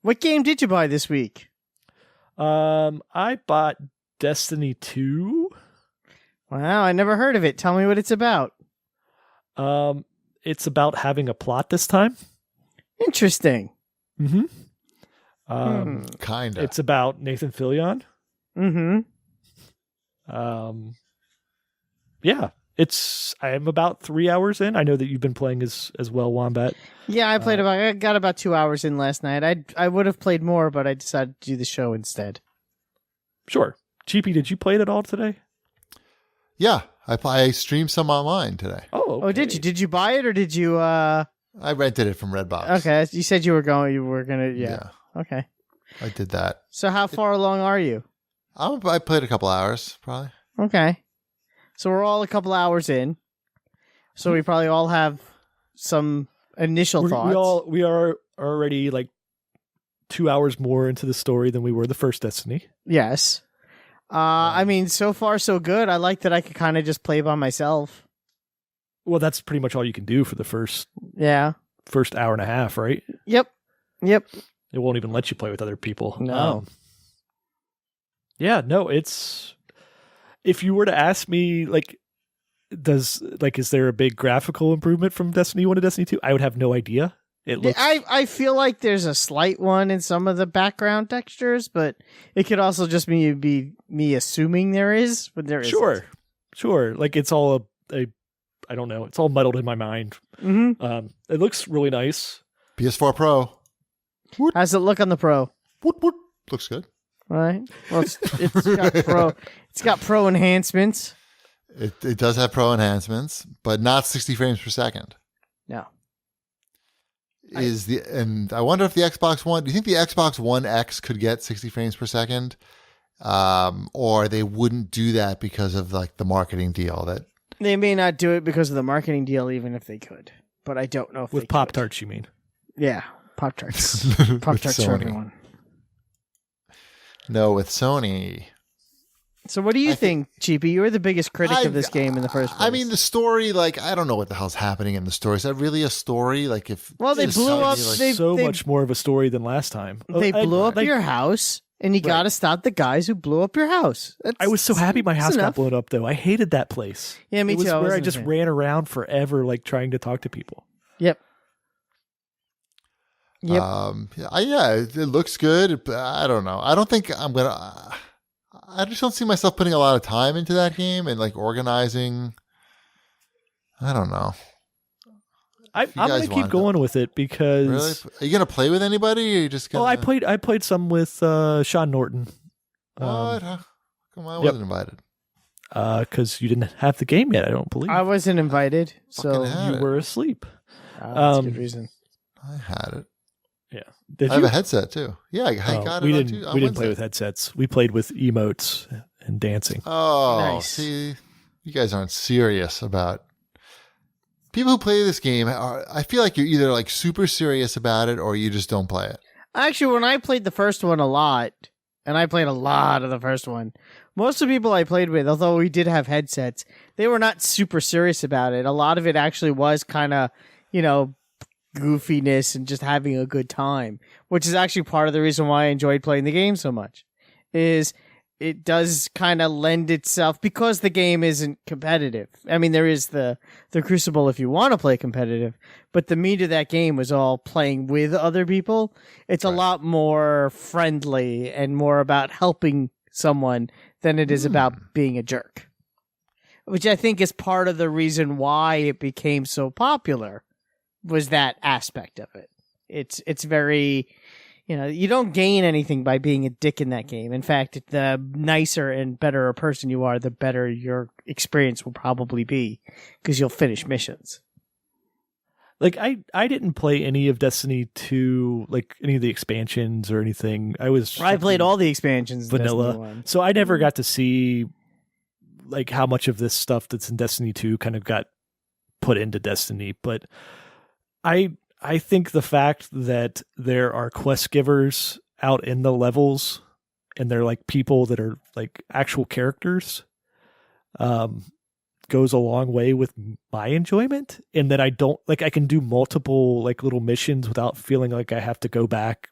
What game did you buy this week? I bought Destiny 2. Wow, I never heard of it. Tell me what it's about. It's about having a plot this time. Interesting. Mm-hmm. Kinda. It's about Nathan Fillion. Mm-hmm. Yeah. I am about 3 hours in. I know that you've been playing as well, Wombat. Yeah, I got about 2 hours in last night. I would have played more, but I decided to do the show instead. Sure. GP, did you play it at all today? Yeah, I streamed some online today. Oh, okay. Oh, did you? Did you buy it or did you? I rented it from Redbox. Okay, you said you were gonna. Yeah. Okay. I did that. So how far along are you? I played a couple hours, probably. Okay. So we're all a couple hours in. So we probably all have some initial thoughts. We are already like 2 hours more into the story than we were the first Destiny. Yes. I mean, so far so good. I like that I could kind of just play by myself. Well, that's pretty much all you can do for the first hour and a half, right? Yep. It won't even let you play with other people. No. It's... If you were to ask me, is there a big graphical improvement from Destiny 1 to Destiny 2? I would have no idea. It looks... I feel like there's a slight one in some of the background textures, but it could also just be me assuming there is, but there isn't. Sure. Like, it's all I don't know. It's all muddled in my mind. Mm-hmm. It looks really nice. PS4 Pro. How's it look on the Pro? Looks good. All right. Well, it's got Pro. It's got Pro enhancements. It does have Pro enhancements, but not 60 frames per second. No. And I wonder if the Xbox One. Do you think the Xbox One X could get 60 frames per second, or they wouldn't do that because of like the marketing deal that they may not do it because of the marketing deal, even if they could. But I don't know if with Pop-Tarts, you mean? Yeah, Pop-Tarts. Pop-Tarts for everyone. No, with Sony. So what do you think, Cheapy? You were the biggest critic of this game in the first place. I mean, the story, I don't know what the hell's happening in the story. Is that really a story? They blew up... much more of a story than last time. They blew up your house, and you got to stop the guys who blew up your house. I was so happy my house got blown up, though. I hated that place. Yeah, me too. It was where I just ran around forever, trying to talk to people. Yep. It looks good. But I don't know. I don't think I'm gonna. I just don't see myself putting a lot of time into that game and organizing. I don't know. I'm gonna keep going with it because. Really? Are you gonna play with anybody? Or are you just gonna... Well, I played some with Sean Norton. What? How come I wasn't invited? Because you didn't have the game yet. I don't believe. I wasn't invited, so you were asleep. That's a good reason. I had it. Yeah. I have a headset too. Yeah, I got it. We didn't play with headsets. We played with emotes and dancing. Oh, nice. See, you guys aren't serious about people who play this game. I feel like you're either super serious about it or you just don't play it. Actually, when I played the first one a lot, and I played a lot of the first one, most of the people I played with, although we did have headsets, they were not super serious about it. A lot of it actually was kind of, goofiness and just having a good time, which is actually part of the reason why I enjoyed playing the game so much. Is it does kind of lend itself, because the game isn't competitive. I mean, there is the Crucible if you want to play competitive, but the meat of that game was all playing with other people. It's a lot more friendly and more about helping someone than it is about being a jerk, which I think is part of the reason why it became so popular. Was that aspect of it. It's very, you don't gain anything by being a dick in that game. In fact, the nicer and better a person you are, the better your experience will probably be, because you'll finish missions. I didn't play any of Destiny 2, any of the expansions or anything. I played all the expansions vanilla. So I never got to see how much of this stuff that's in Destiny 2 kind of got put into Destiny, but I think the fact that there are quest givers out in the levels and they're people that are actual characters goes a long way with my enjoyment, and that I don't I can do multiple little missions without feeling like I have to go back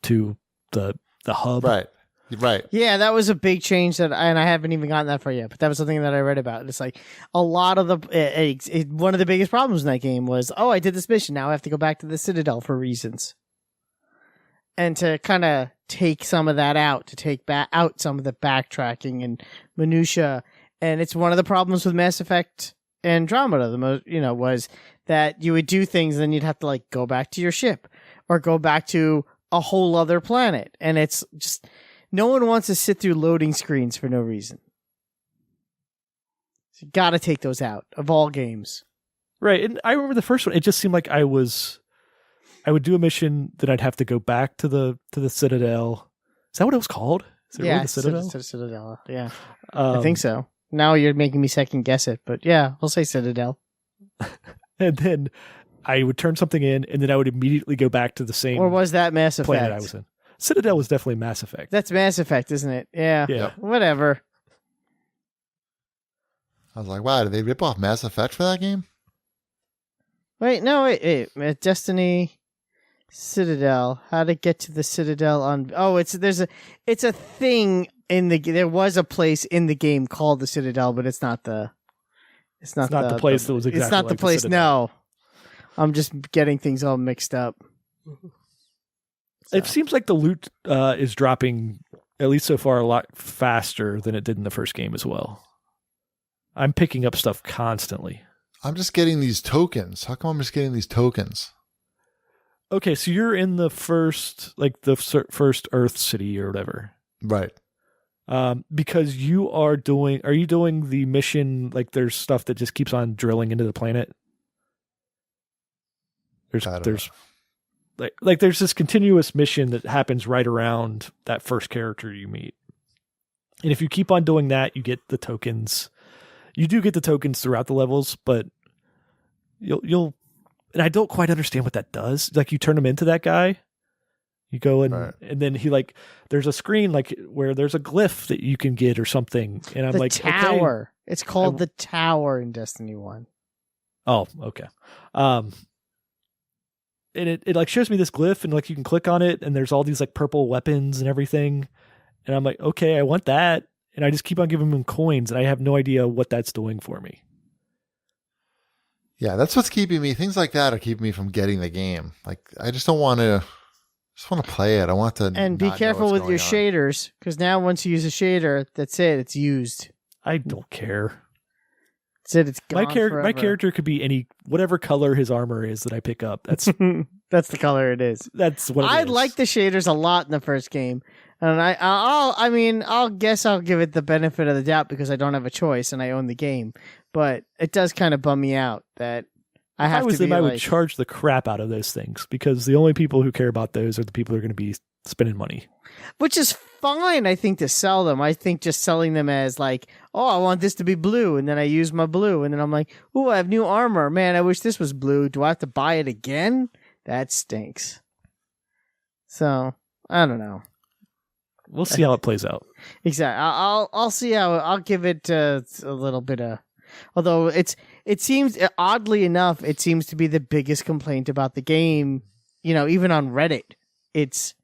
to the hub. Right. Yeah, that was a big change and I haven't even gotten that far yet. But that was something that I read about. It's like a lot of one of the biggest problems in that game was, I did this mission. Now I have to go back to the Citadel for reasons, and to kind of take some of that out, to take out some of the backtracking and minutia. And it's one of the problems with Mass Effect Andromeda. Was that you would do things, and then you'd have to like go back to your ship or go back to a whole other planet, and it's just. No one wants to sit through loading screens for no reason. So you got to take those out of all games. Right. And I remember the first one, it just seemed like I would do a mission, then I'd have to go back to the Citadel. Is that what it was called? Is it really the Citadel? Citadel. Yeah. I think so. Now you're making me second guess it, but yeah, I'll say Citadel. And then I would turn something in, and then I would immediately go back to the same. Or was that Mass Effect? Planet I was in. Citadel was definitely Mass Effect. That's Mass Effect, isn't it? Yeah. Yeah. Whatever. I was like, wow, did they rip off Mass Effect for that game? Wait. Destiny Citadel. How to get to the Citadel on? Oh, it's a thing in the. There was a place in the game called the Citadel, but it's not the. It's not the place that was exactly. It's not like the place. No, I'm just getting things all mixed up. So. It seems like the loot is dropping, at least so far, a lot faster than it did in the first game as well. I'm picking up stuff constantly. I'm just getting these tokens. How come I'm just getting these tokens? Okay, so you're in the first Earth city or whatever. Right. Because are you doing the mission, like there's stuff that just keeps on drilling into the planet? There's there's this continuous mission that happens right around that first character you meet. And if you keep on doing that, you get the tokens. You do get the tokens throughout the levels, but you'll and I don't quite understand what that does. Like you turn them into that guy. You go in and then he there's a screen where there's a glyph that you can get or something. And I'm the tower. Okay. It's called the tower in Destiny 1. Oh, okay. And it shows me this glyph and you can click on it and there's all these purple weapons and everything. And I'm like, okay, I want that. And I just keep on giving them coins and I have no idea what that's doing for me. Yeah, that's what's keeping me. Things like that are keeping me from getting the game. I just don't want to. Just want to play it. I want to. And be careful with your shaders, because now once you use a shader, that's it. It's used. I don't care. That's it. It's gone. My character could be whatever color his armor is that I pick up. That's that's the color it is. That's what I like the shaders a lot in the first game, and I'll guess I'll give it the benefit of the doubt because I don't have a choice and I own the game. But it does kind of bum me out that I have to be I would charge the crap out of those things because the only people who care about those are the people who are going to be spending money. Which is fine, I think, to sell them. I think just selling them as I want this to be blue, and then I use my blue, and then I'm like, ooh, I have new armor. Man, I wish this was blue. Do I have to buy it again? That stinks. So, I don't know. We'll see how it plays out. Exactly. I'll see how I'll give it a little bit of. Although it seems, oddly enough, it seems to be the biggest complaint about the game. Even on Reddit, it's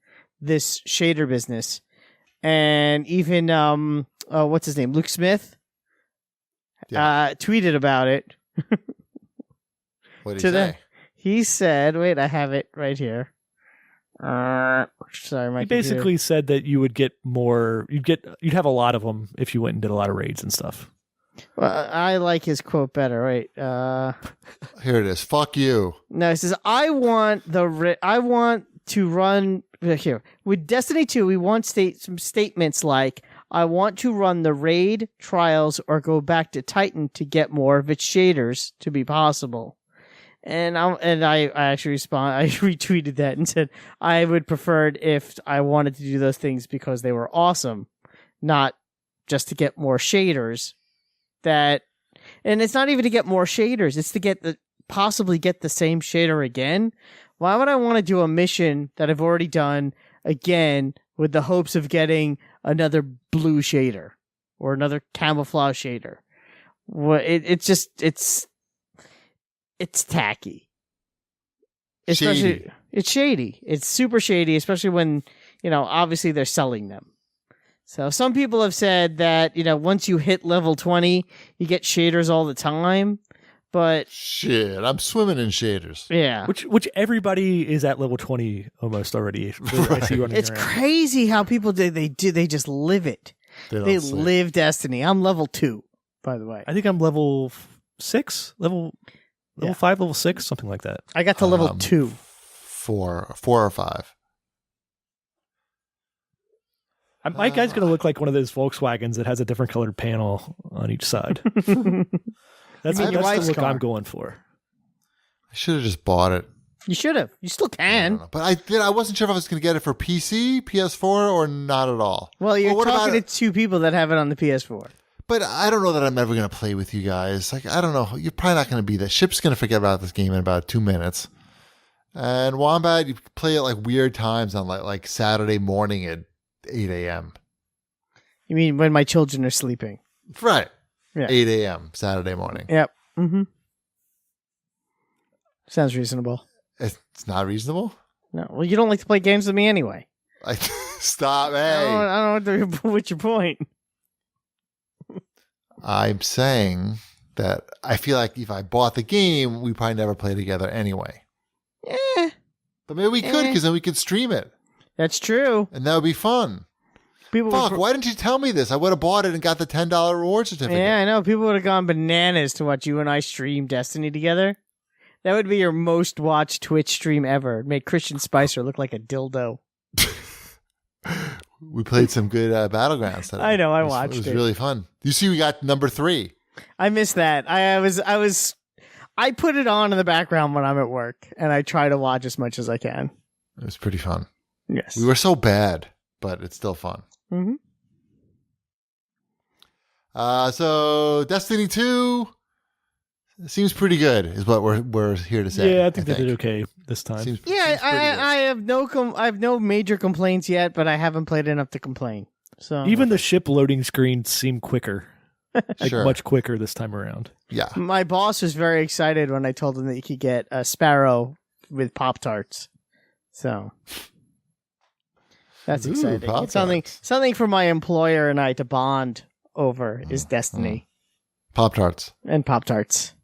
this shader business, and even what's his name, Luke Smith, tweeted about it. What did he say? He said, "Wait, I have it right here." Sorry, he basically said that you would get more. You'd have a lot of them if you went and did a lot of raids and stuff. Well, I like his quote better. Right here it is. Fuck you. No, he says, I want to run here with Destiny 2. We want some statements like, I want to run the raid trials or go back to Titan to get more of its shaders to be possible. And I actually I retweeted that and said I would prefer it if I wanted to do those things because they were awesome, not just to get more shaders. And it's not even to get more shaders; it's to possibly get the same shader again. Why would I want to do a mission that I've already done again with the hopes of getting another blue shader or another camouflage shader? Well, it's tacky. Especially, it's shady. It's super shady, especially when, obviously they're selling them. So some people have said that, once you hit level 20, you get shaders all the time. But shit, I'm swimming in shaders. Yeah. Which everybody is at level 20 almost already. Right. It's crazy how people they just live it. They live Destiny. I'm level 2, by the way. I think I'm level 6, level 5, level 6, something like that. I got to level 2. 4 or 5. My guy's going to look like one of those Volkswagens that has a different colored panel on each side. That's the look I'm going for. I should have just bought it. You should have. You still can. But I wasn't sure if I was going to get it for PC, PS4, or not at all. Well, you're talking to 2 people that have it on the PS4. But I don't know that I'm ever going to play with you guys. Like, I don't know. You're probably not going to be there. Ship's going to forget about this game in about 2 minutes. And Wombat, you play at like weird times on like Saturday morning at 8 a.m. You mean when my children are sleeping? Right. Yeah. 8 a.m. Saturday morning. Yep. Mm-hmm. Sounds reasonable. It's not reasonable? No. Well, you don't like to play games with me anyway. Stop. Hey. I don't know what's your point. I'm saying that I feel like if I bought the game, we probably never play together anyway. Yeah. But maybe we could, because then we could stream it. That's true. And that would be fun. Why didn't you tell me this? I would have bought it and got the $10 reward certificate. Yeah, I know. People would have gone bananas to watch you and I stream Destiny together. That would be your most watched Twitch stream ever. It'd make Christian Spicer look like a dildo. We played some good Battlegrounds today. I know. I watched it. It was really fun. You see, we got number 3. I missed that. I put it on in the background when I'm at work, and I try to watch as much as I can. It was pretty fun. Yes. We were so bad, but it's still fun. Mm-hmm. So Destiny 2 seems pretty good, is what we're here to say. Yeah, I think they did okay this time. Seems I have no major complaints yet, but I haven't played enough to complain. So even the ship loading screens seem quicker, Sure. much quicker this time around. Yeah. My boss was very excited when I told him that he could get a Sparrow with Pop-Tarts. So that's exciting. It's something for my employer and I to bond over is Destiny. Pop-Tarts. And Pop-Tarts.